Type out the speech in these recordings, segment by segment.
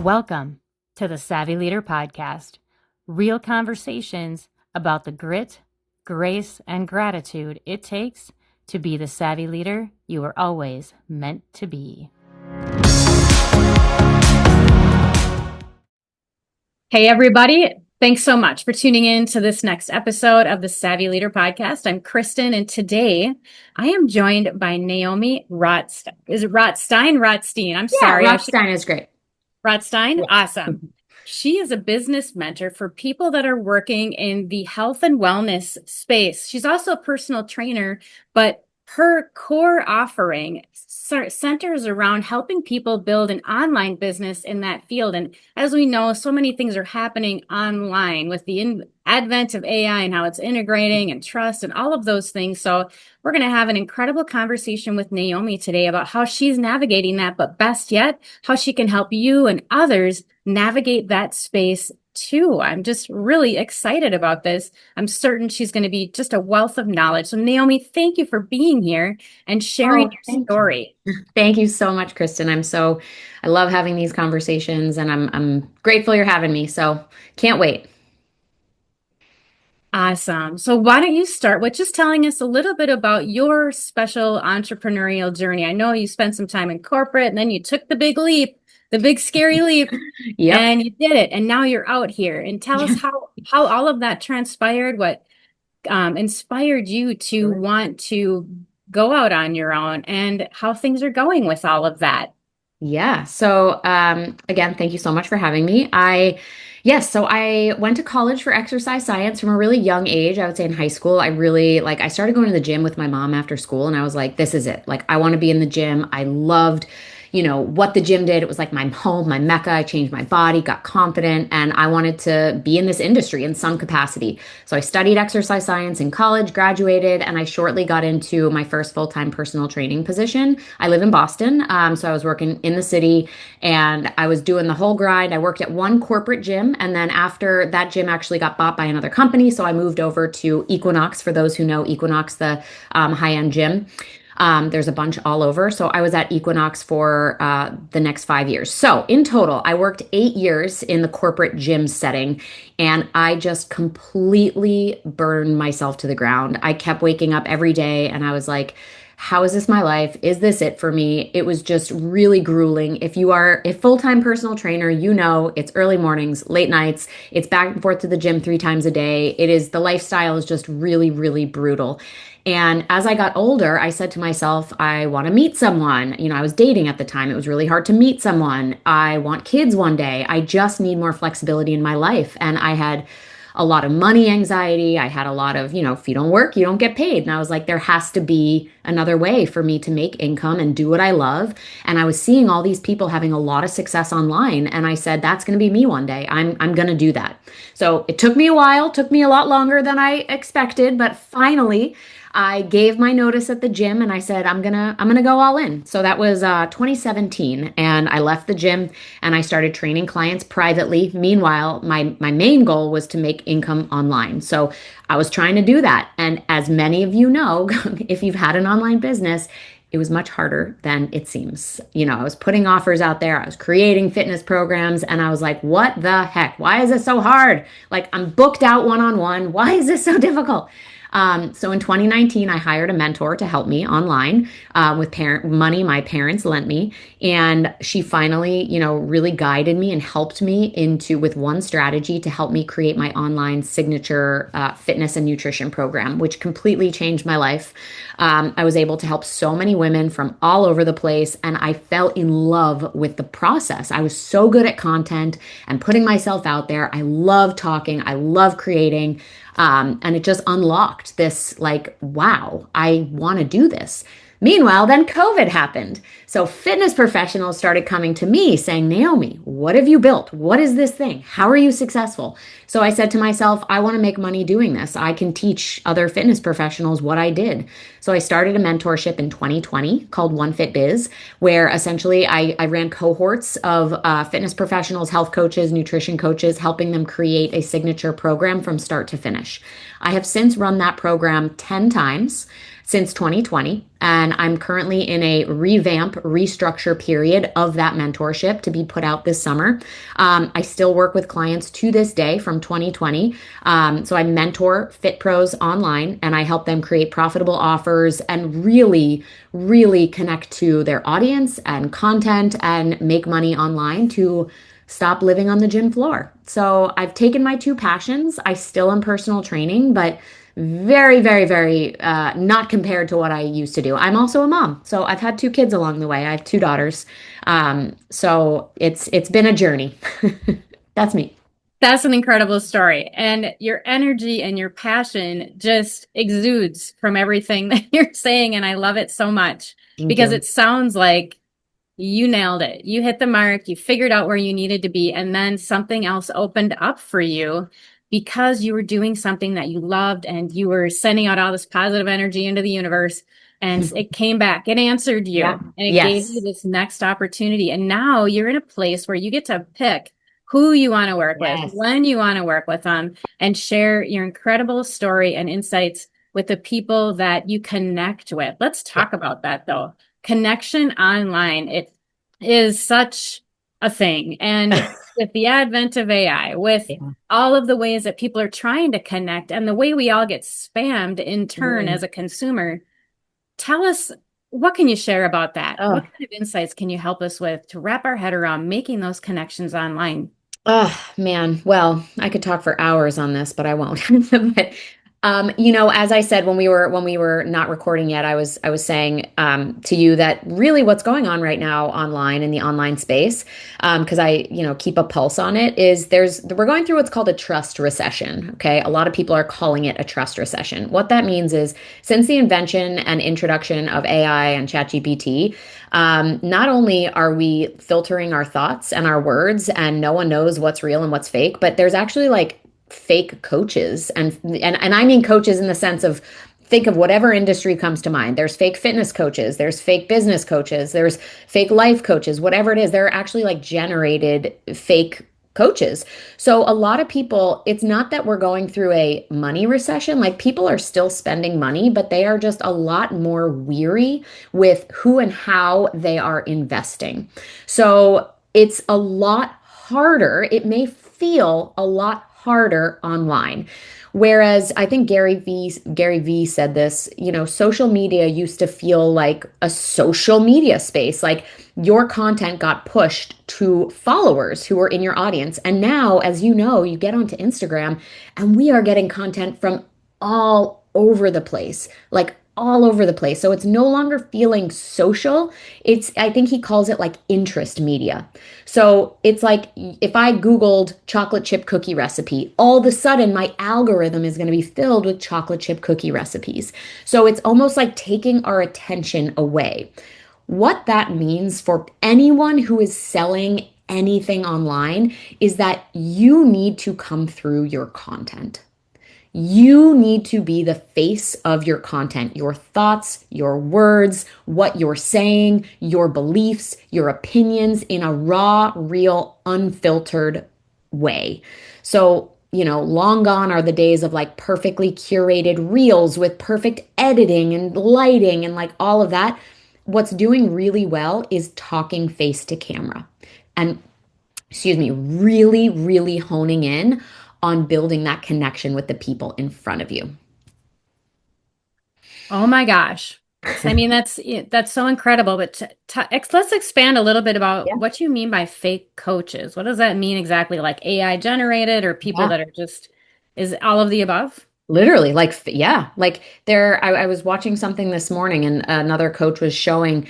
Welcome to the Savvy Leader Podcast. Real conversations about the grit, grace, and gratitude it takes to be the savvy leader you were always meant to be. Hey, everybody. Thanks so much for tuning in to this next episode of the Savvy Leader Podcast. I'm Kristen, and today I am joined by Naomi Rotstein. Is it Rotstein? Rotstein. I'm sorry. Rotstein is great. Rotstein? Yeah. Awesome. She is a business mentor for people that are working in the health and wellness space. She's also a personal trainer, but her core offering centers around helping people build an online business in that field. And as we know, so many things are happening online with the advent of AI and how it's integrating and trust and all of those things. So we're going to have an incredible conversation with Naomi today about how she's navigating that, but best yet, how she can help you and others navigate that space too. I'm just really excited about this. I'm certain she's going to be just a wealth of knowledge. So Naomi, thank you for being here and sharing your story. Thank you so much, Kristen. I love having these conversations, and I'm grateful you're having me. So can't wait. Awesome. So why don't you start with just telling us a little bit about your special entrepreneurial journey? I know you spent some time in corporate and then you took the big leap, the big scary leap, and you did it. And now you're out here. And tell us how all of that transpired, what inspired you to want to go out on your own, and how things are going with all of that. Yeah. So, again, thank you so much for having me. So I went to college for exercise science from a really young age. I would say in high school, I started going to the gym with my mom after school, and I was like, this is it. Like, I want to be in the gym. I loved, what the gym did. It was like my home, my mecca. I changed my body, got confident, and I wanted to be in this industry in some capacity. So I studied exercise science in college, graduated, and I shortly got into my first full-time personal training position. I live in Boston, so I was working in the city, and I was doing the whole grind. I worked at one corporate gym, and then after that gym actually got bought by another company, so I moved over to Equinox. For those who know Equinox, the high-end gym. There's a bunch all over. So I was at Equinox for the next 5 years. So in total, I worked 8 years in the corporate gym setting, and I just completely burned myself to the ground. I kept waking up every day and I was like, how is this my life? Is this it for me? It was just really grueling. If you are a full-time personal trainer, you know it's early mornings, late nights. It's back and forth to the gym 3 times a day. The lifestyle is just really, really brutal. And as I got older, I said to myself, I want to meet someone. I was dating at the time. It was really hard to meet someone. I want kids one day. I just need more flexibility in my life. And I had a lot of money anxiety. I had a lot of, if you don't work, you don't get paid. And I was like, there has to be another way for me to make income and do what I love. And I was seeing all these people having a lot of success online. And I said, that's going to be me one day. I'm going to do that. So it took me a while, took me a lot longer than I expected, but finally I gave my notice at the gym and I said, I'm gonna go all in. So that was 2017, and I left the gym and I started training clients privately. Meanwhile, my main goal was to make income online. So I was trying to do that. And as many of you know, if you've had an online business, it was much harder than it seems. I was putting offers out there, I was creating fitness programs, and I was like, what the heck? Why is this so hard? Like, I'm booked out one-on-one. Why is this so difficult? So in 2019, I hired a mentor to help me online with money my parents lent me. And she finally, really guided me and helped me with one strategy to help me create my online signature fitness and nutrition program, which completely changed my life. I was able to help so many women from all over the place, and I fell in love with the process. I was so good at content and putting myself out there. I love talking. I love creating. And it just unlocked this, like, wow, I want to do this. Meanwhile, then COVID happened. So fitness professionals started coming to me saying, Naomi, what have you built? What is this thing? How are you successful? So I said to myself, I want to make money doing this. I can teach other fitness professionals what I did. So I started a mentorship in 2020 called FitBiz, where essentially I ran cohorts of fitness professionals, health coaches, nutrition coaches, helping them create a signature program from start to finish. I have since run that program 10 times. since 2020. And I'm currently in a revamp, restructure period of that mentorship to be put out this summer. I still work with clients to this day from 2020. So I mentor Fit Pros online and I help them create profitable offers and really connect to their audience and content and make money online to stop living on the gym floor. So I've taken my two passions. I still am personal training, but very not compared to what I used to do. I'm also a mom, so I've had two kids along the way. I have two daughters, so it's been a journey. That's me. That's an incredible story. And your energy and your passion just exudes from everything that you're saying. And I love it so much Thank because you. it sounds like you nailed it. You hit the mark, you figured out where you needed to be, and then something else opened up for you because you were doing something that you loved and you were sending out all this positive energy into the universe. And it came back, it answered you, Yeah. and it gave you Yes. this next opportunity. And now you're in a place where you get to pick who you want to work with, Yes. when you want to work with them, and share your incredible story and insights with the people that you connect with. Let's Yeah. talk about that though. Connection online. It is such a thing. And with the advent of AI, with Yeah. all of the ways that people are trying to connect and the way we all get spammed in turn Mm. as a consumer, tell us, what can you share about that? What Oh, kind of insights can you help us with to wrap our head around making those connections online? oh man. Well, I could talk for hours on this, but I won't. But as I said when we were not recording yet, I was saying to you that really what's going on right now online in the online space, because I keep a pulse on it, is we're going through what's called a trust recession. Okay, a lot of people are calling it a trust recession. What that means is since the invention and introduction of AI and ChatGPT, not only are we filtering our thoughts and our words, and no one knows what's real and what's fake, but there's actually like fake coaches and I mean coaches in the sense of think of whatever industry comes to mind. There's fake fitness coaches, there's fake business coaches, there's fake life coaches, whatever it is. There are actually like generated fake coaches. So a lot of people, it's not that we're going through a money recession. Like people are still spending money, but they are just a lot more weary with who and how they are investing. So it's a lot harder. It may feel a lot harder online. Whereas I think Gary V said this, social media used to feel like a social media space. Like your content got pushed to followers who were in your audience. And now, as you know, you get onto Instagram and we are getting content from all over the place. Like all over the place. So it's no longer feeling social. I think he calls it like interest media. So it's like if I Googled chocolate chip cookie recipe, all of a sudden my algorithm is going to be filled with chocolate chip cookie recipes. So it's almost like taking our attention away. What that means for anyone who is selling anything online is that you need to come through your content. You need to be the face of your content, your thoughts, your words, what you're saying, your beliefs, your opinions in a raw, real, unfiltered way. So, long gone are the days of like perfectly curated reels with perfect editing and lighting and like all of that. What's doing really well is talking face to camera. And really honing in on building that connection with the people in front of you. Oh my gosh. I mean, that's so incredible. But let's expand a little bit about Yeah. what you mean by fake coaches. What does that mean exactly? Like AI generated or people Yeah. that are just, is all of the above? Literally, like, yeah, like I was watching something this morning and another coach was showing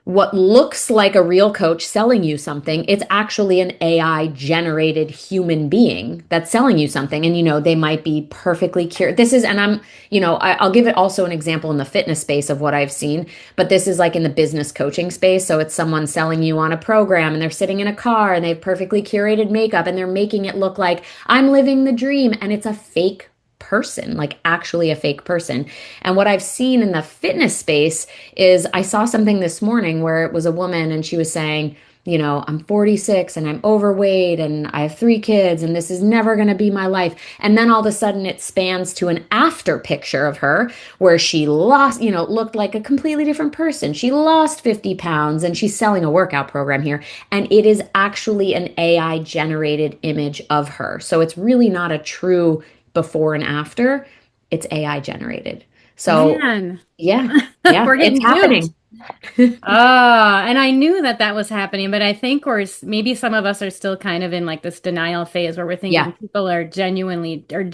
what looks like a real coach selling you something, it's actually an AI generated human being that's selling you something. And, they might be perfectly cured. This is, and I'll give it also an example in the fitness space of what I've seen, but this is like in the business coaching space. So it's someone selling you on a program and they're sitting in a car and they've perfectly curated makeup and they're making it look like I'm living the dream. And it's a fake person, like actually a fake person. And what I've seen in the fitness space is I saw something this morning where it was a woman and she was saying, I'm 46 and I'm overweight and I have 3 kids and this is never going to be my life. And then all of a sudden it spans to an after picture of her where she lost, looked like a completely different person. She lost 50 pounds and she's selling a workout program here. And it is actually an AI generated image of her. So it's really not a true before and after, it's AI generated. So, Man, yeah, yeah, we're it's getting duped. happening. And I knew that that was happening, but I think maybe some of us are still kind of in like this denial phase where we're thinking Yeah. people are genuinely or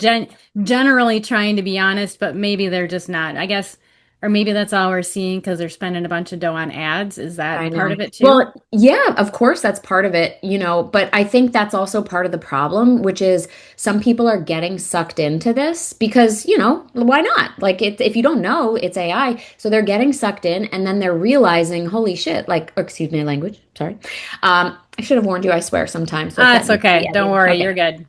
generally trying to be honest, but maybe they're just not. I guess, or maybe that's all we're seeing because they're spending a bunch of dough on ads. Is I that part know. of it too? Well, yeah, of course, that's part of it, but I think that's also part of the problem, which is some people are getting sucked into this because, why not? Like, if you don't know, it's AI. So they're getting sucked in and then they're realizing, holy shit, like, excuse me, language, sorry. I should have warned you, I swear sometimes, so Ah, that it's needs to be okay. Don't edited. worry, Okay. you're good.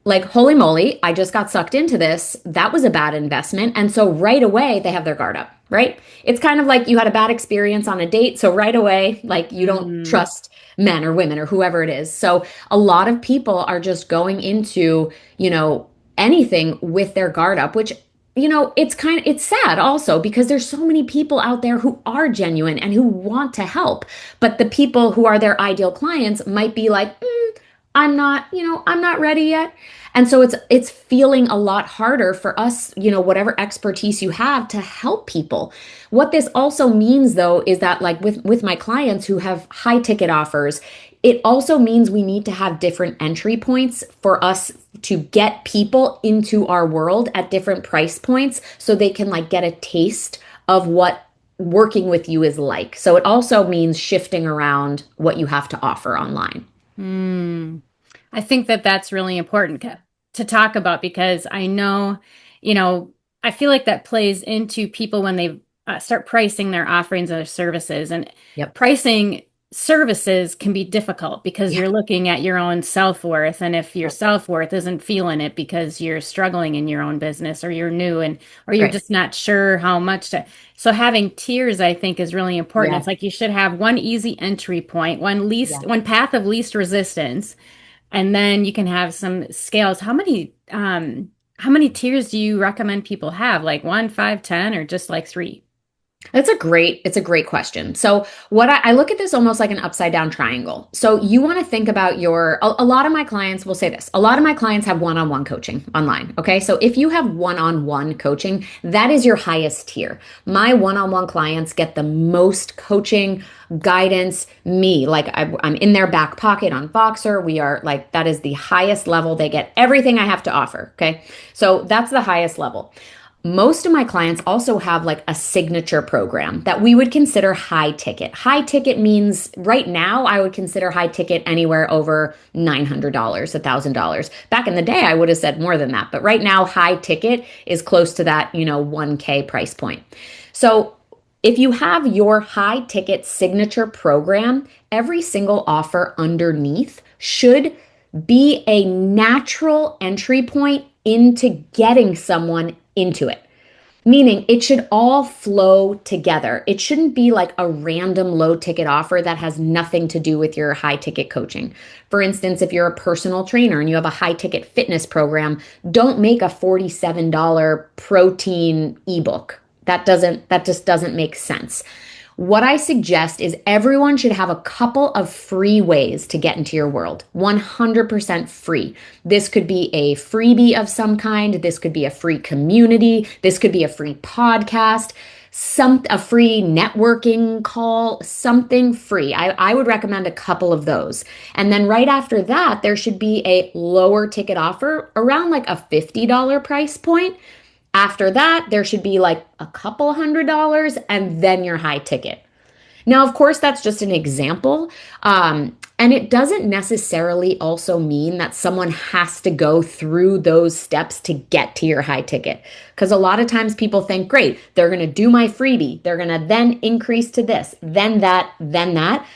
Like, holy moly, I just got sucked into this. That was a bad investment. And so right away, they have their guard up, right? It's kind of like you had a bad experience on a date. So right away, like you don't Mm, trust men or women or whoever it is. So a lot of people are just going into, anything with their guard up, which it's sad also because there's so many people out there who are genuine and who want to help. But the people who are their ideal clients might be like, I'm not ready yet. And so it's feeling a lot harder for us, whatever expertise you have to help people. What this also means though is that like with my clients who have high ticket offers, it also means we need to have different entry points for us to get people into our world at different price points so they can like get a taste of what working with you is like. So it also means shifting around what you have to offer online. mm. I think that that's really important to talk about because I know, you know, I feel like that plays into people when they start pricing their offerings and their services. And Yep. pricing services can be difficult because Yeah. you're looking at your own self-worth. And if your Right. self-worth isn't feeling it because you're struggling in your own business or you're new and or you're Right. just not sure how much to. So having tiers, I think, is really important. Yeah. It's like you should have one easy entry point, Yeah. one path of least resistance and then you can have some scales. How many tiers do you recommend people have? Like one, five, 10, or just like three? It's a great question. So what I look at this almost like an upside down triangle. So you want to think about a lot of my clients will say this. A lot of my clients have one-on-one coaching online. Okay. So if you have one-on-one coaching, that is your highest tier. My one-on-one clients get the most coaching, guidance, me. Like I'm in their back pocket on Voxer. We are like, that is the highest level. They get everything I have to offer. Okay. So that's the highest level. Most of my clients also have like a signature program that we would consider high ticket. High ticket means right now I would consider high ticket anywhere over $900, $1,000. Back in the day, I would have said more than that. But right now, high ticket is close to that, 1K price point. So if you have your high ticket signature program, every single offer underneath should be a natural entry point into getting someone into it. Meaning it should all flow together. It shouldn't be like a random low ticket offer that has nothing to do with your high ticket coaching. For instance, if you're a personal trainer and you have a high ticket fitness program, don't make a $47 protein ebook. That just doesn't make sense. What I suggest is everyone should have a couple of free ways to get into your world. 100% free. This could be a freebie of some kind. This could be a free community. This could be a free podcast, a free networking call, something free. I would recommend a couple of those. And then right after that, there should be a lower ticket offer around like a $50 price point. After that, there should be like a couple $100 and then your high ticket. Now, of course, that's just an example. And it doesn't necessarily also mean that someone has to go through those steps to get to your high ticket. Because a lot of times people think, great, they're going to do my freebie. They're going to then increase to this, then that, then that.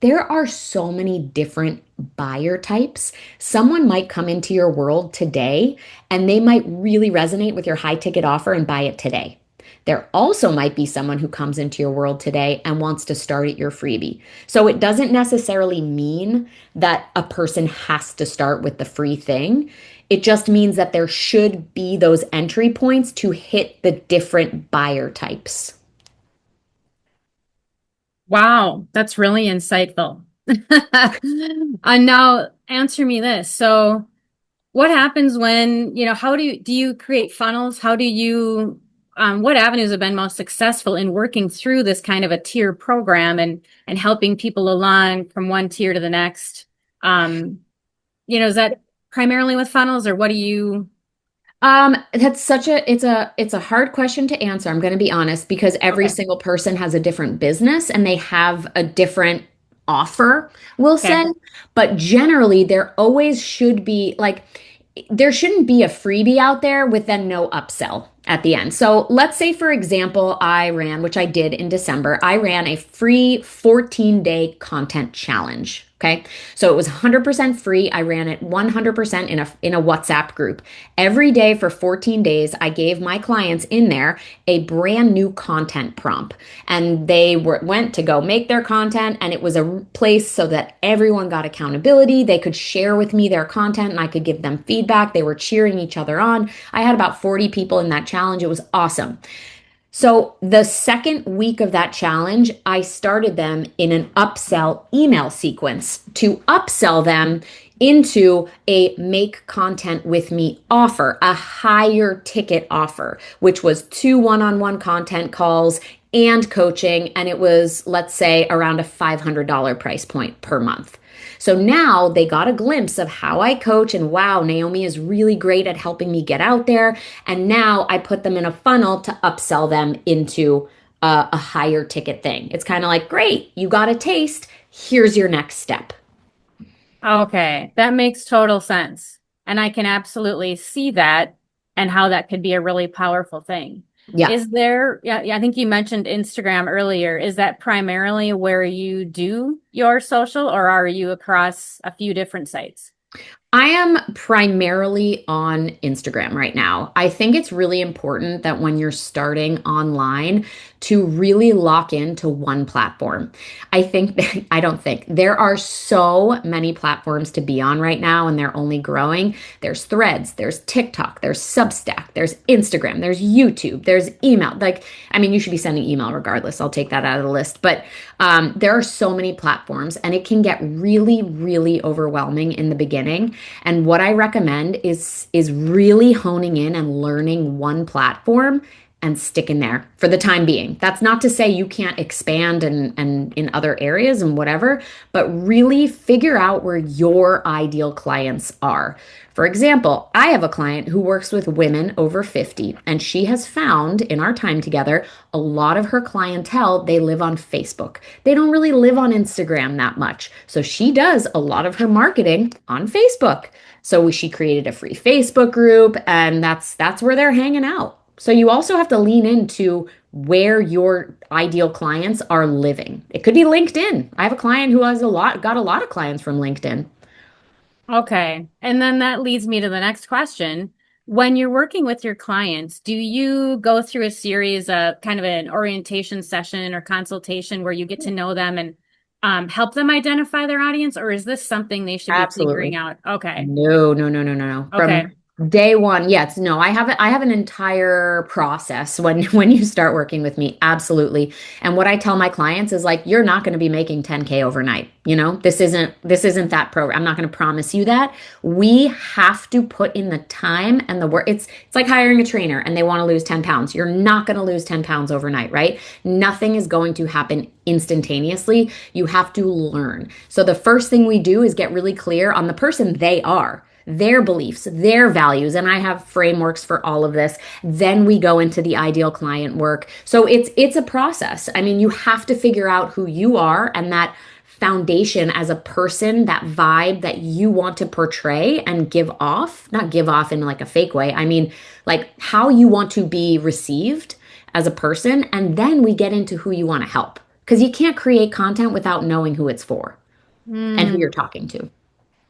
There are so many different buyer types. Someone might come into your world today and they might really resonate with your high ticket offer and buy it today. There also might be someone who comes into your world today and wants to start at your freebie. So it doesn't necessarily mean that a person has to start with the free thing. It just means that there should be those entry points to hit the different buyer types. Wow, that's really insightful. And now answer me this. So what happens when, how do you create funnels? How do you what avenues have been most successful in working through this kind of a tier program and helping people along from one tier to the next? Is that primarily with funnels or what do you That's such a it's a hard question to answer. I'm going to be honest because every Okay. single person has a different business and they have a different offer, we'll Okay. say. But generally, there always should be like there shouldn't be a freebie out there with then no upsell at the end. So let's say, for example, I ran, which I did in December, I ran a free 14-day content challenge. Okay. So it was 100% free. I ran it 100% in a WhatsApp group. Every day for 14 days, I gave my clients in there a brand new content prompt. And went to go make their content. And it was a place so that everyone got accountability. They could share with me their content and I could give them feedback. They were cheering each other on. I had about 40 people in that challenge. It was awesome. So the second week of that challenge, I started them in an upsell email sequence to upsell them into a make content with me offer, a higher ticket offer, which was 2 one-on-one content calls and coaching. And it was, let's say, around a $500 price point per month. So now they got a glimpse of how I coach, and wow, Naomi is really great at helping me get out there. And now I put them in a funnel to upsell them into a higher ticket thing. It's kind of like, great, you got a taste. Here's your next step. Okay, that makes total sense. And I can absolutely see that and how that could be a really powerful thing. Yeah. Yeah, I think you mentioned Instagram earlier. Is that primarily where you do your social, or are you across a few different sites? I am primarily on Instagram right now. I think it's really important that when you're starting online to really lock into one platform. I don't think there are so many platforms to be on right now and they're only growing. There's Threads, there's TikTok, there's Substack, there's Instagram, there's YouTube, there's email. Like, I mean, you should be sending email regardless. I'll take that out of the list. But there are so many platforms and it can get really, really overwhelming in the beginning. And what I recommend is really honing in and learning one platform and sticking there for the time being. That's not to say you can't expand and in other areas and whatever, but really figure out where your ideal clients are. For example, I have a client who works with women over 50, and she has found in our time together, a lot of her clientele, they live on Facebook. They don't really live on Instagram that much. So she does a lot of her marketing on Facebook. So she created a free Facebook group, and that's where they're hanging out. So you also have to lean into where your ideal clients are living. It could be LinkedIn. I have a client who got a lot of clients from LinkedIn. Okay. And then that leads me to the next question. When you're working with your clients, do you go through a series of kind of an orientation session or consultation where you get to know them and help them identify their audience, or is this something they should be figuring Absolutely. out? Okay. No, no, no, no, no, no. From Okay. day one, yes, no, I have an entire process when when you start working with me. Absolutely. And what I tell my clients is like, you're not going to be making 10K overnight. This isn't that program. I'm not going to promise you that. We have to put in the time and the work. It's like hiring a trainer and they want to lose 10 pounds. You're not going to lose 10 pounds overnight, right? Nothing is going to happen instantaneously. You have to learn. So the first thing we do is get really clear on the person they are, their beliefs, their values, and I have frameworks for all of this. Then we go into the ideal client work. So it's a process. I mean, you have to figure out who you are and that foundation as a person, that vibe that you want to portray and give off, not give off in like a fake way. I mean, like how you want to be received as a person, and then we get into who you want to help. Because you can't create content without knowing who it's for and who you're Hmm. talking to.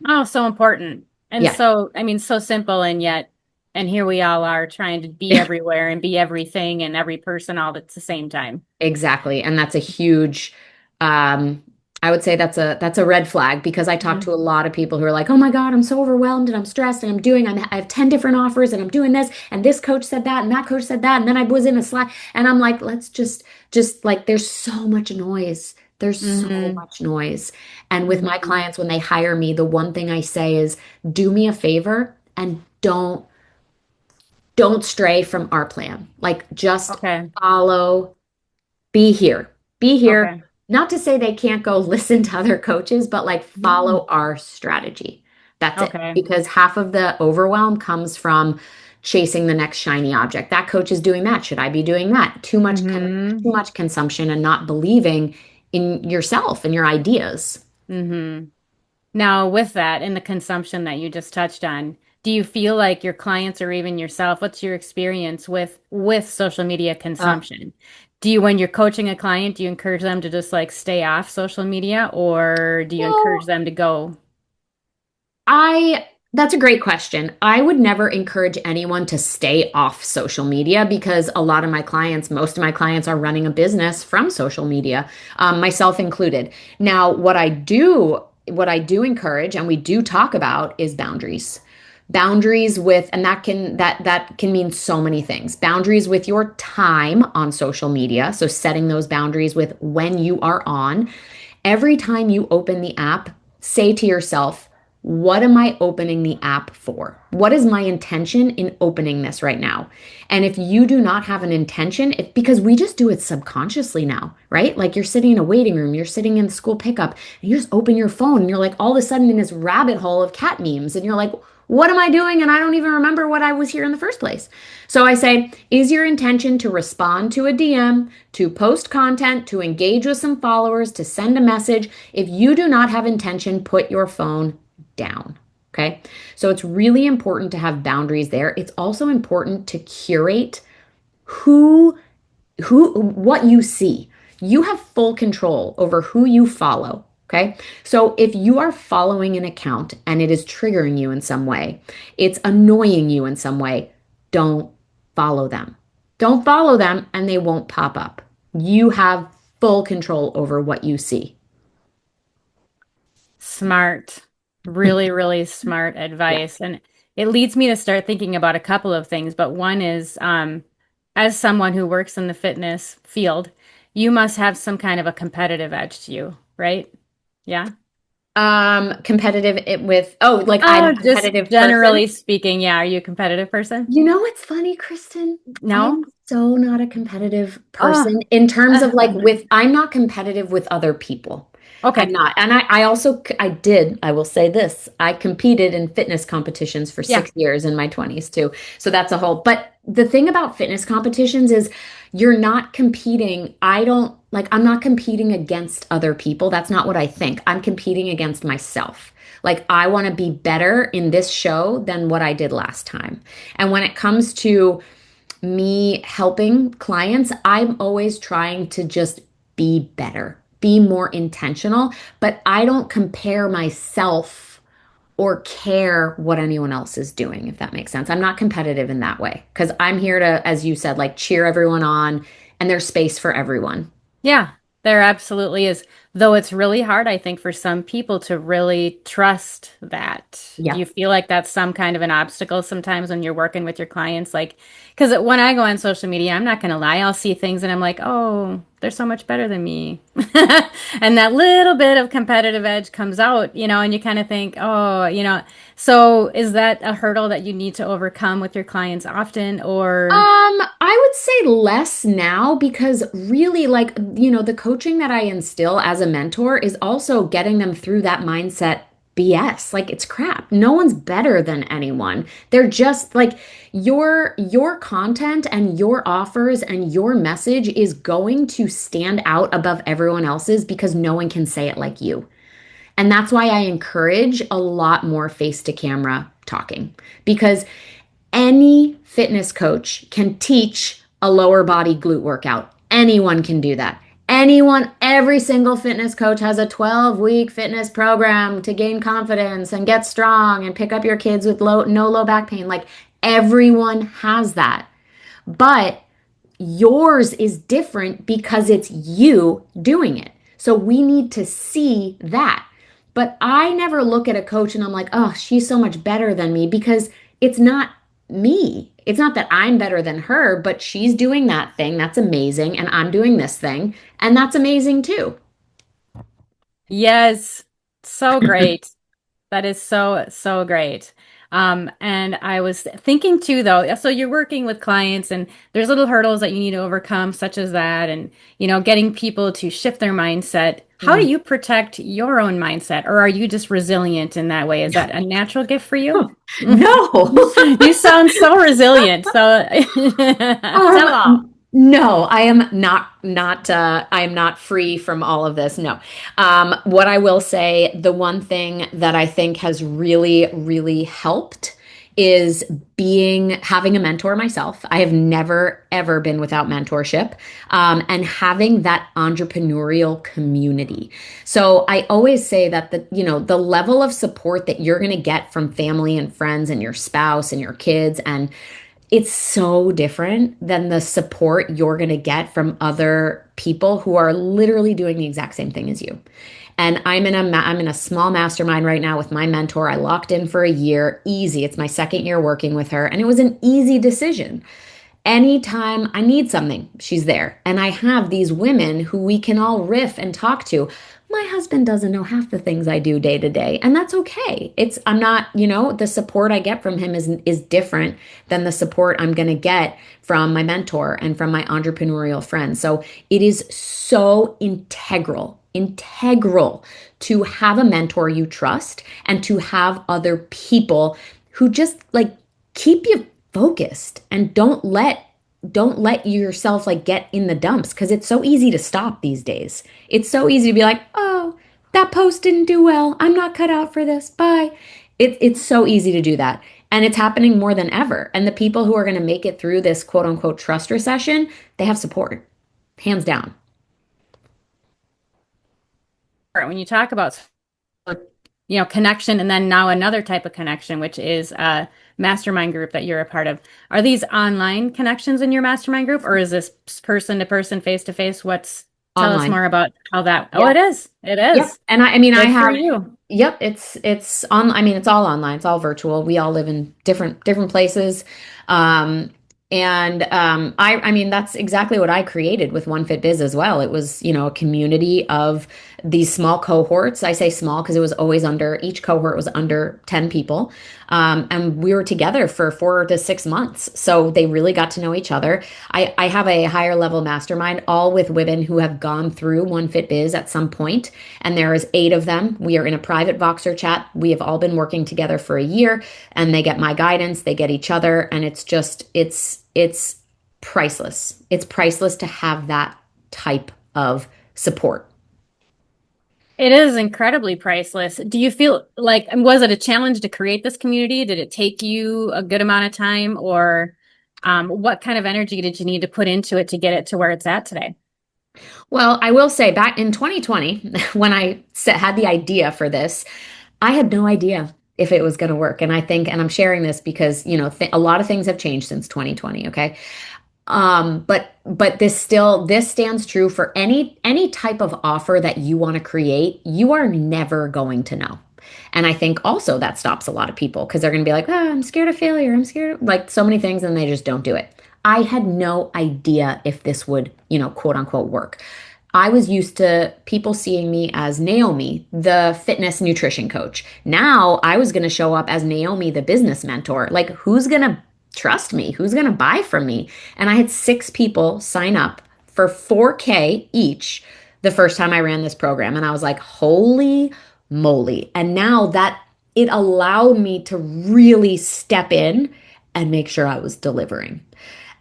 Oh, so important. And Yeah. so, I mean, so simple and yet And here we all are trying to be everywhere and be everything and every person all at the same time. Exactly. And that's a huge, um, I would say that's a red flag because I talk to Mhm. a lot of people who are like, oh my God, I'm so overwhelmed and I'm stressed and I have 10 different offers and I'm doing this and this coach said that and that coach said that. And then I was in a Slack and I'm like, let's just like, there's so much noise. There's so Mhm. much noise. And with my Mhm. clients, when they hire me, the one thing I say is do me a favor and don't stray from our plan. Like just Okay. follow be here. Be here. Okay. Not to say they can't go listen to other coaches, but like Mhm. follow our strategy. That's it. Okay. Because half of the overwhelm comes from chasing the next shiny object. That coach is doing that. Should I be doing that? Too Mhm. much consumption and not believing in yourself and your ideas. Mhm. Now, with that and the consumption that you just touched on, do you feel like your clients or even yourself, what's your experience with social media Uh, consumption? Do you, when you're coaching a client, do you encourage them to just like stay off social media or do you encourage well, them to go? I that's a great question. I would never encourage anyone to stay off social media because a lot of my clients, most of my clients are running a business from social media, myself included. Now, what I do encourage and we do talk about is boundaries. Boundaries with, and that can mean so many things. Boundaries with your time on social media. So setting those boundaries with when you are on. Every time you open the app, say to yourself, what am I opening the app for? What is my intention in opening this right now? And if you do not have an intention, because we just do it subconsciously now, right? Like you're sitting in a waiting room, you're sitting in the school pickup, and you just open your phone and you're like all of a sudden in this rabbit hole of cat memes. And you're like, what am I doing? And I don't even remember what I was here in the first place. So I say, is your intention to respond to a DM, to post content, to engage with some followers, to send a message? If you do not have intention, put your phone down. Okay. So it's really important to have boundaries there. It's also important to curate who what you see. You have full control over who you follow. Okay. So if you are following an account and it is triggering you in some way, it's annoying you in some way, don't follow them. Don't follow them and they won't pop up. You have full control over what you see. Smart, really, really smart Yeah. advice. And it leads me to start thinking about a couple of things. But one is, as someone who works in the fitness field, you must have some kind of a competitive edge to you, right? Yeah. With, oh, like I'm a Oh, just competitive person. generally speaking, yeah. Are you a competitive person? You know what's funny, Kristen? I am No? so not a competitive Oh, person in terms of like I'm not competitive with other people. I'm okay. not. And I also, I will say this, I competed in fitness competitions for Yeah. 6 years in my 20s too. So that's a whole, but the thing about fitness competitions is you're not competing. I'm not competing against other people. That's not what I think. I'm competing against myself. Like I want to be better in this show than what I did last time. And when it comes to me helping clients, I'm always trying to just be better, be more intentional, but I don't compare myself or care what anyone else is doing, if that makes sense. I'm not competitive in that way because I'm here to, as you said, like cheer everyone on and there's space for everyone. Yeah, there absolutely is. Though it's really hard, I think, for some people to really trust that. Do Yeah. you feel like that's some kind of an obstacle sometimes when you're working with your clients? Like, because when I go on social media, I'm not going to lie, I'll see things and I'm like, oh, they're so much better than me. And that little bit of competitive edge comes out, and you kind of think, oh, so is that a hurdle that you need to overcome with your clients often, or? I would say less now because really, like, the coaching that I instill as a mentor is also getting them through that mindset BS. Like, it's crap. No one's better than anyone. They're just like your content and your offers and your message is going to stand out above everyone else's because no one can say it like you. And that's why I encourage a lot more face to camera talking because any fitness coach can teach a lower body glute workout. Anyone can do that. Anyone, every single fitness coach has a 12-week fitness program to gain confidence and get strong and pick up your kids with no low back pain. Like Everyone has that. But yours is different because it's you doing it. So we need to see that. But I never look at a coach and I'm like, oh, she's so much better than me because it's not me. It's not that I'm better than her, but she's doing that thing. That's amazing. And I'm doing this thing. And that's amazing too. Yes, so great. That is so, so great. And I was thinking too, though, so you're working with clients and there's little hurdles that you need to overcome, such as that, and, getting people to shift their mindset. How do Mm. you protect your own mindset, or are you just resilient in that way? Is that a natural gift for you? No. You sound so resilient. So tell all. No, I am I am not free from all of this. No. What I will say, the one thing that I think has really, really helped is having a mentor myself. I have never, ever been without mentorship, and having that entrepreneurial community. So I always say that the level of support that you're going to get from family and friends and your spouse and your kids, and it's so different than the support you're going to get from other people who are literally doing the exact same thing as you. And I'm in a small mastermind right now with my mentor. I locked in for a year, easy. It's my second year working with her, and it was an easy decision. Anytime I need something, she's there. And I have these women who we can all riff and talk to. My husband doesn't know half the things I do day to day, and that's okay. I'm not, the support I get from him is different than the support I'm going to get from my mentor and from my entrepreneurial friends. So it is so integral to have a mentor you trust and to have other people who just like keep you focused and don't let yourself like get in the dumps because it's so easy to stop these days. It's so easy to be like, "Oh, that post didn't do well. I'm not cut out for this. Bye." It's so easy to do that. And it's happening more than ever. And the people who are going to make it through this quote unquote trust recession, they have support, hands down. When you talk about connection, and then now another type of connection, which is a mastermind group that you're a part of. Are these online connections in your mastermind group, or is this person to person, face to face? Tell us Online. more about how that, oh, Yeah. it is. It Yep. is. And I mean, I Good for have, you. yep, it's on, I mean, it's all online. It's all virtual. We all live in different places. Um, I mean, that's exactly what I created with One Fit Biz as well. It was, a community of these small cohorts. I say small because each cohort was under 10 people. And we were together for 4 to 6 months. So they really got to know each other. I have a higher level mastermind, all with women who have gone through One Fit Biz at some point, and there is 8 of them. We are in a private Voxer chat. We have all been working together for a year, and they get my guidance, they get each other, and it's priceless. It's priceless to have that type of support. It is incredibly priceless. Do you feel like, and was it a challenge to create this community? Did it take you a good amount of time, or what kind of energy did you need to put into it to get it to where it's at today? Well, I will say back in 2020, when had the idea for this, I had no idea if it was going to work. And and I'm sharing this because, a lot of things have changed since 2020. Okay. But this stands true for any type of offer that you want to create. You are never going to know. And I think also that stops a lot of people because they're going to be like, oh, I'm scared of failure. I'm scared of like so many things, and they just don't do it. I had no idea if this would, quote unquote work. I was used to people seeing me as Naomi, the fitness nutrition coach. Now I was going to show up as Naomi, the business mentor. Like, who's going to trust me? Who's going to buy from me? And I had 6 people sign up for 4K each the first time I ran this program. And I was like, holy moly. And now that it allowed me to really step in and make sure I was delivering.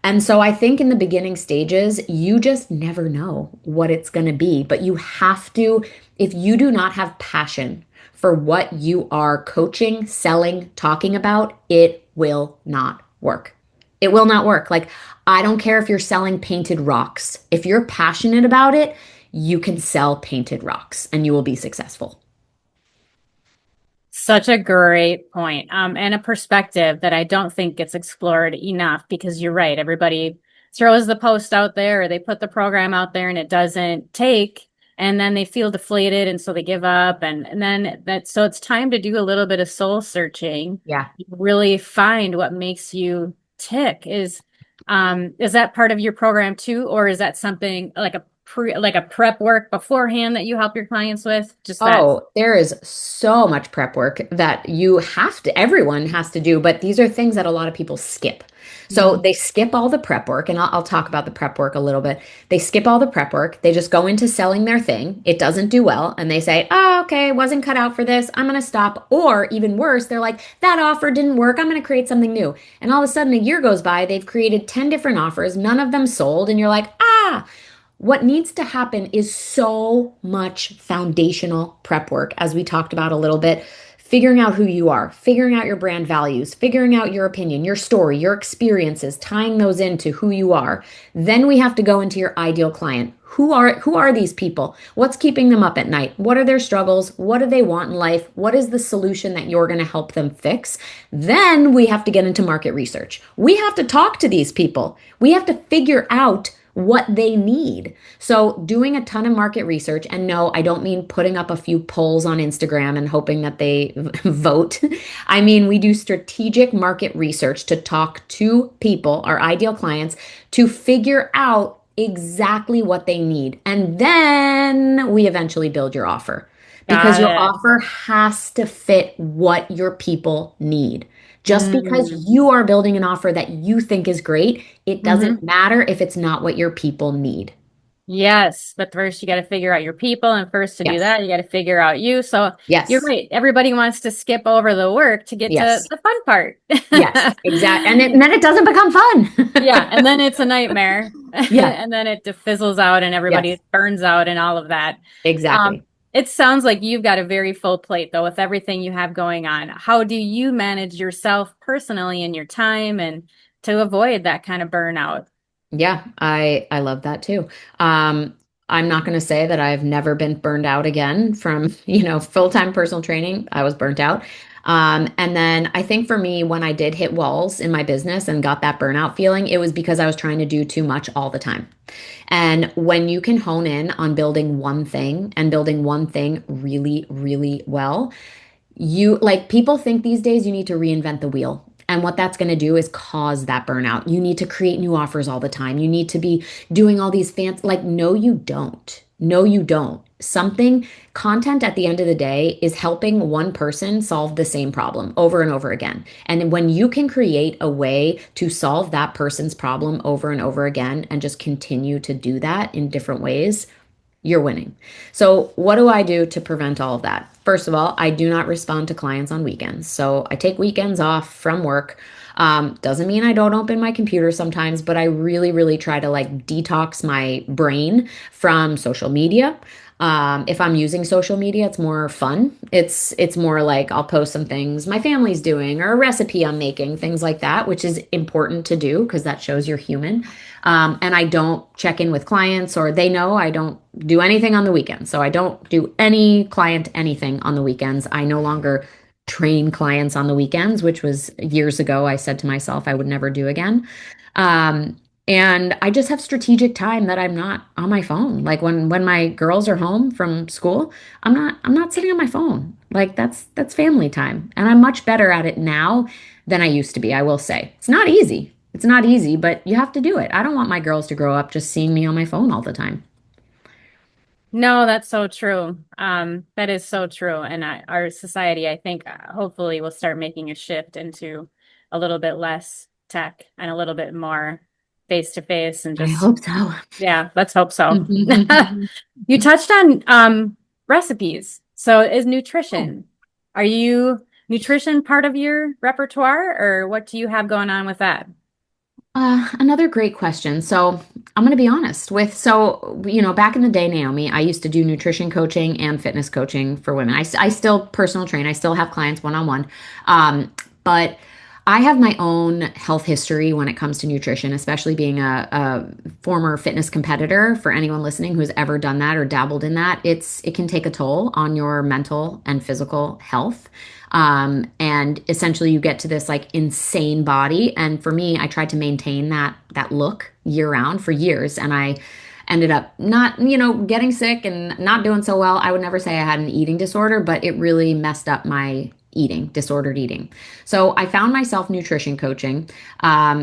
And so I think in the beginning stages, you just never know what it's going to be. But you have to, if you do not have passion for what you are coaching, selling, talking about, it will not work. It will not work. Like, I don't care if you're selling painted rocks. If you're passionate about it, you can sell painted rocks and you will be successful. So Such a great point, and a perspective that I don't think gets explored enough because you're right. Everybody throws the post out there or they put the program out there and it doesn't take, and then they feel deflated and so they give up. And then so it's time to do a little bit of soul searching, Yeah. really find what makes you tick. Is that part of your program too, or is that something like a prep work beforehand that you help your clients with? Just that. Oh, there is so much prep work that everyone has to do, but these are things that a lot of people skip. So Mhm. they skip all the prep work, and I'll talk about the prep work a little bit. They skip all the prep work. They just go into selling their thing. It doesn't do well, and they say, oh, okay, wasn't cut out for this. I'm going to stop. Or even worse, they're like, that offer didn't work. I'm going to create something new. And all of a sudden, a year goes by, they've created 10 different offers, none of them sold, and you're like, ah. What needs to happen is so much foundational prep work, as we talked about a little bit. Figuring out who you are, figuring out your brand values, figuring out your opinion, your story, your experiences, tying those into who you are. Then we have to go into your ideal client. Who are these people? What's keeping them up at night? What are their struggles? What do they want in life? What is the solution that you're going to help them fix? Then we have to get into market research. We have to talk to these people. We have to figure out what they need. So, doing a ton of market research, and no, I don't mean putting up a few polls on Instagram and hoping that they vote. I mean, we do strategic market research to talk to people, our ideal clients, to figure out exactly what they need. And then we eventually build your offer because Got your it. offer has to fit what your people need. Just because Mm. you are building an offer that you think is great, it doesn't Hmm. matter if it's not what your people need. Yes, but first you got to figure out your people, and first to do Yes. that, you got to figure out you. So you're Yes. right. Everybody wants to skip over the work to get to Yes. the fun part. Yes. Exactly. And then it doesn't become Yeah, and fun. then it's a nightmare, Yeah. and then it fizzles out, and Yes. everybody burns out, and all of that. Um, Exactly. it sounds like you've got a very full plate, though, with everything you have going on. How do you manage yourself personally and your time, and to avoid that kind of burnout? Yeah, I love that too. Um, I'm not going to say that I've never been burned out again from, full-time personal training. I was burnt out. And then I think for me, when I did hit walls in my business and got that burnout feeling, it was because I was trying to do too much all the time. And when you can hone in on building one thing and building one thing really, really well, you like people think these days you need to reinvent the wheel. And what that's going to do is cause that burnout. You need to create new offers all the time. You need to be doing all these fancy, like, no, you don't. No, you don't. Content at the end of the day is helping one person solve the same problem over and over again. And when you can create a way to solve that person's problem over and over again and just continue to do that in different ways, you're winning. So, what do I do to prevent all of that? First of all, I do not respond to clients on weekends. So, I take weekends off from work. Doesn't mean I don't open my computer sometimes, but I really, really try to like detox my brain from social media. If I'm using social media, it's more fun. It's more like I'll post some things my family's doing or a recipe I'm making, things like that, which is important to do because that shows you're human. And I don't check in with clients or they know I don't do anything on the weekends. So I don't do any client anything on the weekends. I no longer train clients on the weekends, which was years ago. I said to myself I would never do again. Um, and I just have strategic time that I'm not on my phone. Like when my girls are home from school, I'm not sitting on my phone. Like that's family time. And I'm much better at it now than I used to be, I will say. It's not easy. It's not easy, but you have to do it. I don't want my girls to grow up just seeing me on my phone all the time. No, that's so true. That is so true. And our society, I think, hopefully will start making a shift into a little bit less tech and a little bit more face to face and I just, hope so. yeah, let's hope so. You touched on recipes. So is Oh. nutrition. Are you nutrition part of your repertoire, or what do you have going on with that? Another great question. So I'm going to be honest back in the day, Naomi, I used to do nutrition coaching and fitness coaching for women. I still personal train. I still have clients one-on-one. But I have my own health history when it comes to nutrition, especially being a former fitness competitor. For anyone listening who's ever done that or dabbled in that, it can take a toll on your mental and physical health. And essentially, you get to this like insane body. And for me, I tried to maintain that look year round for years, and I ended up not, getting sick and not doing so well. I would never say I had an eating disorder, but it really messed up my eating, disordered eating. So I found myself nutrition coaching,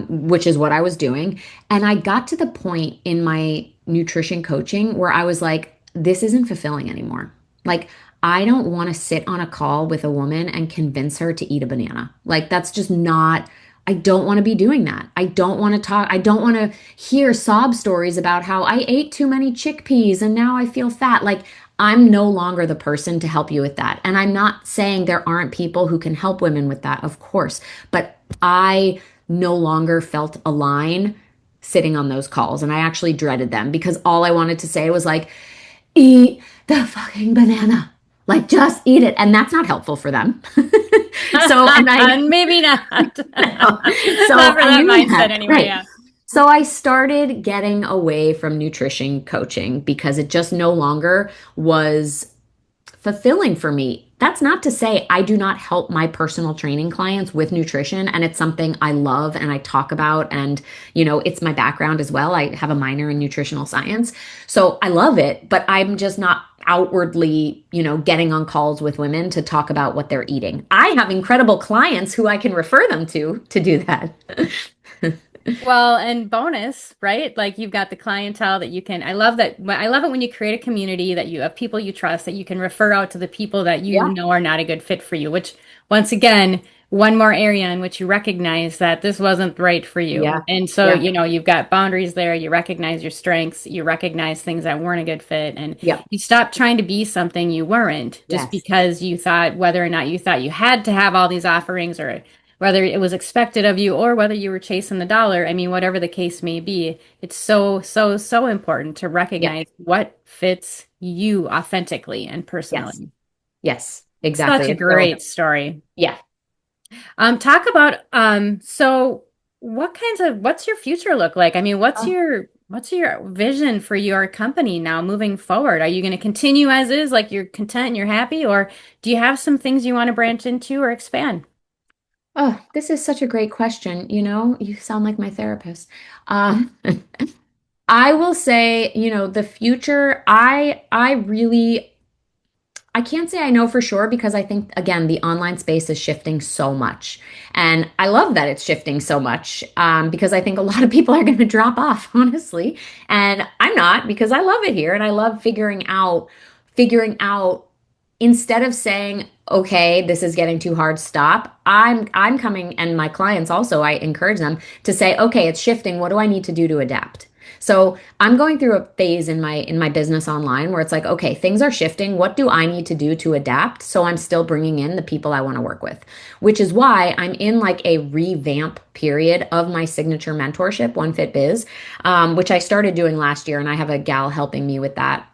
which is what I was doing. And I got to the point in my nutrition coaching where I was like, this isn't fulfilling anymore. Like, I don't want to sit on a call with a woman and convince her to eat a banana. Like, that's just not. I don't want to be doing that. I don't want to talk. I don't want to hear sob stories about how I ate too many chickpeas and now I feel fat. Like, I'm no longer the person to help you with that. And I'm not saying there aren't people who can help women with that, of course. But I no longer felt a line sitting on those calls. And I actually dreaded them because all I wanted to say was like, eat the fucking banana. Like, just eat it. And that's not helpful for them. So, and I, Maybe not. Not for so I that knew mindset that, anyway. right. Yeah. So I started getting away from nutrition coaching because it just no longer was fulfilling for me. That's not to say I do not help my personal training clients with nutrition, and it's something I love and I talk about, and it's my background as well. I have a minor in nutritional science. So I love it, but I'm just not outwardly, getting on calls with women to talk about what they're eating. I have incredible clients who I can refer them to do that. Well, and bonus, right? Like you've got the clientele that you can, I love that. I love it when you create a community that you have people you trust that you can refer out to the people that you Yeah. know are not a good fit for you, which once again, one more area in which you recognize that this wasn't right for you. Yeah. And so, Yeah. you've got boundaries there, you recognize your strengths, you recognize things that weren't a good fit, and Yeah. you stop trying to be something you weren't just Yes. because you thought whether or not you thought you had to have all these offerings or whether it was expected of you or whether you were chasing the dollar. I mean, whatever the case may be, it's so, so, so important to Yeah. recognize what fits you authentically and Yes. personally. Yes. Exactly. Such a And so, great story. yeah. Talk about so what's your future look like? I mean, what's your vision for your company now moving forward? Are you going to continue as is, like you're content and you're happy, or do you have some things you want to branch into or expand? Oh, this is such a great question. You sound like my therapist. Um, I will say, the future, I can't say I know for sure because I think, again, the online space is shifting so much. And I love that it's shifting so much because I think a lot of people are going to drop off, honestly. And I'm not because I love it here and I love figuring out instead of saying, okay, this is getting too hard, stop. I'm coming, and my clients also, I encourage them to say, okay, it's shifting. What do I need to do to adapt? So I'm going through a phase in my business online where it's like, okay, things are shifting. What do I need to do to adapt so I'm still bringing in the people I want to work with? Which is why I'm in like a revamp period of my signature mentorship, One Fit Biz, which I started doing last year, and I have a gal helping me with that.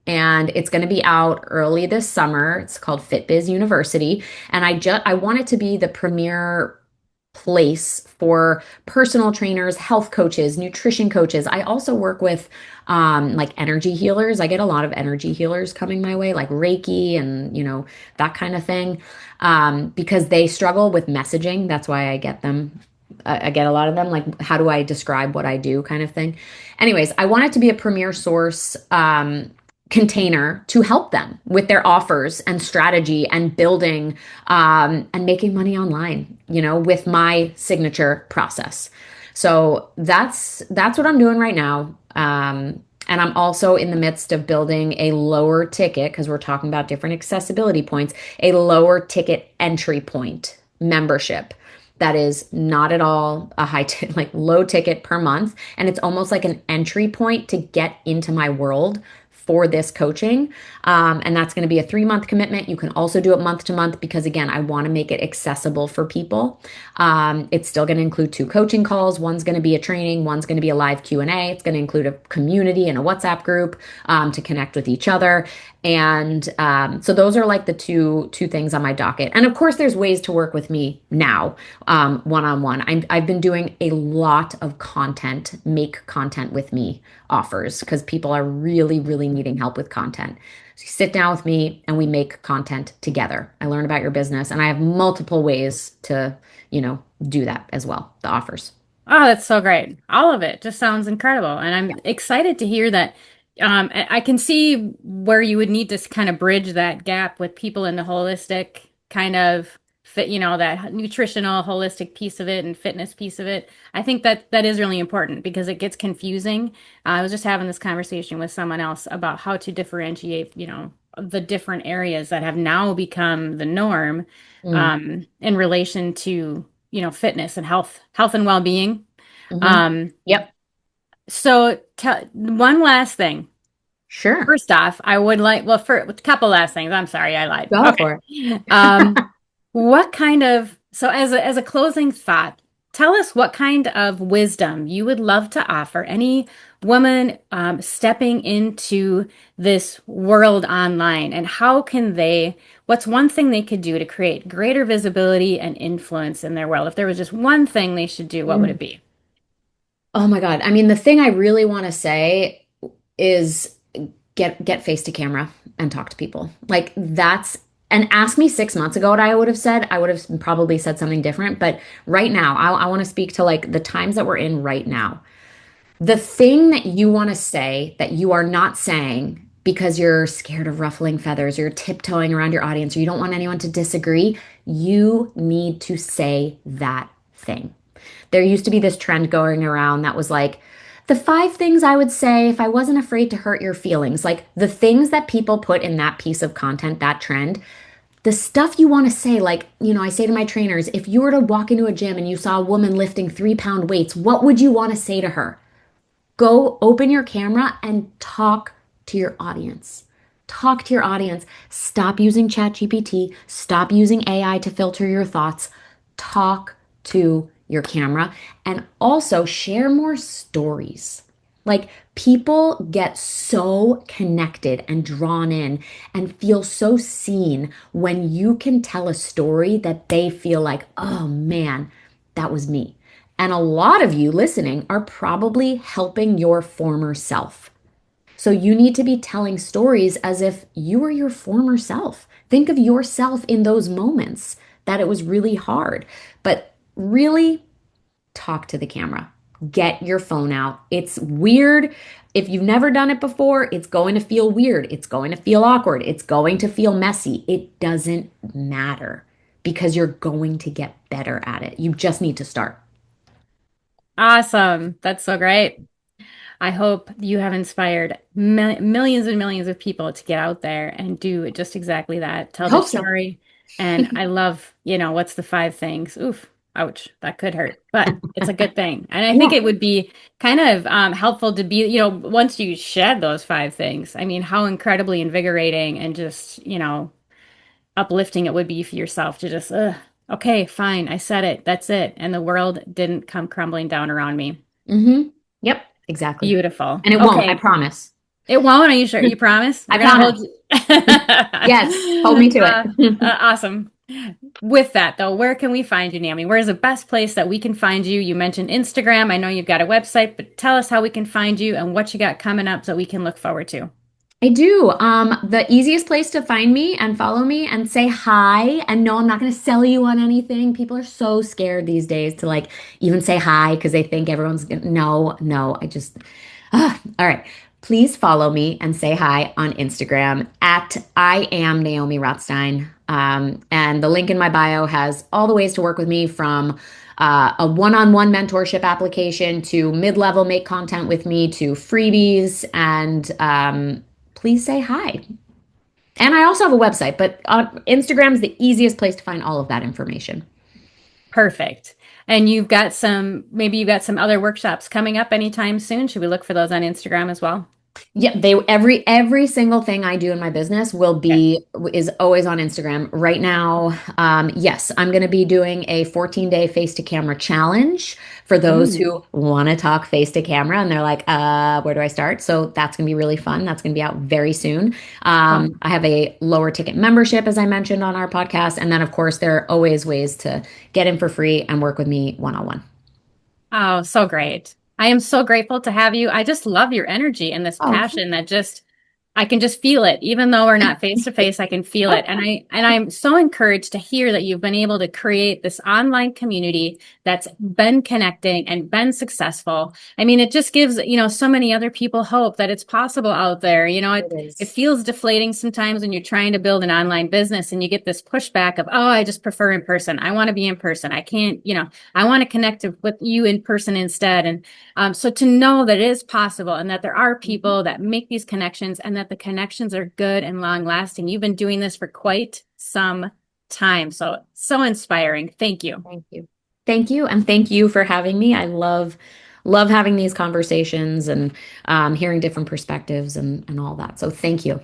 And it's going to be out early this summer. It's called FitBiz University, and I want it to be the premier place for personal trainers, health coaches, nutrition coaches. I also work with like energy healers. I get a lot of energy healers coming my way, like Reiki and that kind of thing, because they struggle with messaging. That's why I get them. I get a lot of them, like, how do I describe what I do, kind of thing. Anyways, I want it to be a premier source. Container to help them with their offers and strategy and building and making money online, with my signature process. So that's what I'm doing right now. And I'm also in the midst of building a lower ticket because we're talking about different accessibility points, a lower ticket entry point membership that is not at all a like low ticket per month. And it's almost like an entry point to get into my world for this coaching. And that's going to be a 3-month commitment. You can also do it month to month because, again, I want to make it accessible for people. It's still going to include 2 coaching calls. One's going to be a training. One's going to be a live Q&A. It's going to include a community and a WhatsApp group to connect with each other. And so those are like the two things on my docket. And of course, there's ways to work with me now, one-on-one. I've been doing a lot of content, make content with me offers because people are really, really needing help with content. So you sit down with me and we make content together. I learn about your business, and I have multiple ways to, do that as well, the offers. Oh, that's so great. All of it just sounds incredible. And I'm excited to hear that. I can see where you would need to kind of bridge that gap with people in the holistic kind of fit, that nutritional, holistic piece of it and fitness piece of it. I think that that is really important because it gets confusing. I was just having this conversation with someone else about how to differentiate, the different areas that have now become the norm, Mm, in relation to fitness and health and well-being. hmm. Um, Yep, so one last thing. sure. First off, I would like, well, for a couple last things. I'm sorry, I lied. Go for it. Okay. What kind of, so as a closing thought, tell us what kind of wisdom you would love to offer any woman stepping into this world online, and how can what's one thing they could do to create greater visibility and influence in their world? If there was just one thing they should do, what would it be? Oh my God. I mean, the thing I really want to say is get face to camera and talk to people. Like that's and ask me 6 months ago what I would have said. I would have probably said something different. But right now, I want to speak to like the times that we're in right now. The thing that you want to say that you are not saying because you're scared of ruffling feathers, or you're tiptoeing around your audience, or you don't want anyone to disagree, you need to say that thing. There used to be this trend going around that was like, the 5 things I would say if I wasn't afraid to hurt your feelings. Like the things that people put in that piece of content, that trend, the stuff you want to say. Like, I say to my trainers, if you were to walk into a gym and you saw a woman lifting 3-pound weights, what would you want to say to her? Go open your camera and talk to your audience. Talk to your audience. Stop using ChatGPT. Stop using AI to filter your thoughts. Talk to your camera and also share more stories. Like people get so connected and drawn in and feel so seen when you can tell a story that they feel like, oh man, that was me. And a lot of you listening are probably helping your former self. So you need to be telling stories as if you were your former self. Think of yourself in those moments that it was really hard, but really talk to the camera. Get your phone out. It's weird. If you've never done it before, it's going to feel weird. It's going to feel awkward. It's going to feel messy. It doesn't matter because you're going to get better at it. You just need to start. Awesome. That's so great. I hope you have inspired millions and millions of people to get out there and do just exactly that. I Tell their hope so. story. And I love, what's the 5 things? Oof, ouch, that could hurt, but it's a good thing. And I think Yeah. it would be kind of helpful to be, once you shed those 5 things, I mean, how incredibly invigorating and just, uplifting it would be for yourself to just, okay, fine, I said it, that's it. And the world didn't come crumbling down around me. Mm-hmm. Yep, exactly. Beautiful. And it won't, I Okay. promise. It won't. Are you sure? You promise? I We're gonna hold promise. you. Yes, hold me to it. Awesome. With that, though, where can we find you, Naomi? Where's the best place that we can find you? You mentioned Instagram. I know you've got a website, but tell us how we can find you and what you got coming up so we can look forward to. I do. The easiest place to find me and follow me and say hi. And no, I'm not going to sell you on anything. People are so scared these days to like even say hi because they think everyone's gonna. No, no. All right. Please follow me and say hi on Instagram at I am Naomi Rotstein. And the link in my bio has all the ways to work with me from a one-on-one mentorship application to mid-level make content with me to freebies and please say hi. And I also have a website, but Instagram is the easiest place to find all of that information. Perfect. And maybe you've got some other workshops coming up anytime soon. Should we look for those on Instagram as well? Yeah, they every single thing I do in my business will Okay. be is always on Instagram. Right now, yes, I'm going to be doing a 14-day face to camera challenge for those Ooh, who want to talk face to camera and they're like, where do I start? So that's going to be really fun. That's going to be out very soon. fun. I have a lower ticket membership, as I mentioned on our podcast, and then of course there are always ways to get in for free and work with me one-on-one. Oh, so great. I am so grateful to have you. I just love your energy and this Oh, passion that just I can just feel it. Even though we're not face to face, I can feel it. And I'm so encouraged to hear that you've been able to create this online community that's been connecting and been successful. I mean, it just gives, so many other people hope that it's possible out there. it It is. feels deflating sometimes when you're trying to build an online business and you get this pushback of, oh, I just prefer in person. I want to be in person. I can't, I want to connect with you in person instead. And so to know that it is possible and that there are Mhm. people that make these connections and that the connections are good and long lasting. You've been doing this for quite some time. So, so inspiring. Thank you. Thank you. Thank you. And thank you for having me. I love having these conversations and hearing different perspectives and all that. So thank you.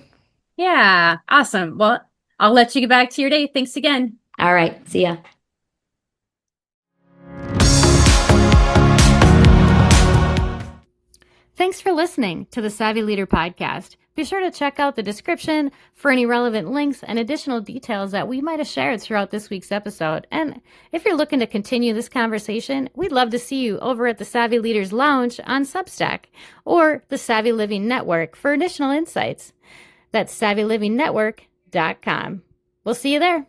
Yeah, awesome. Well, I'll let you get back to your day. Thanks again. All right. See ya. Thanks for listening to the Savvy Leader podcast. Be sure to check out the description for any relevant links and additional details that we might have shared throughout this week's episode. And if you're looking to continue this conversation, we'd love to see you over at the Savvy Leaders Lounge on Substack or the Savvy Living Network for additional insights. That's savvylivingnetwork.com. We'll see you there.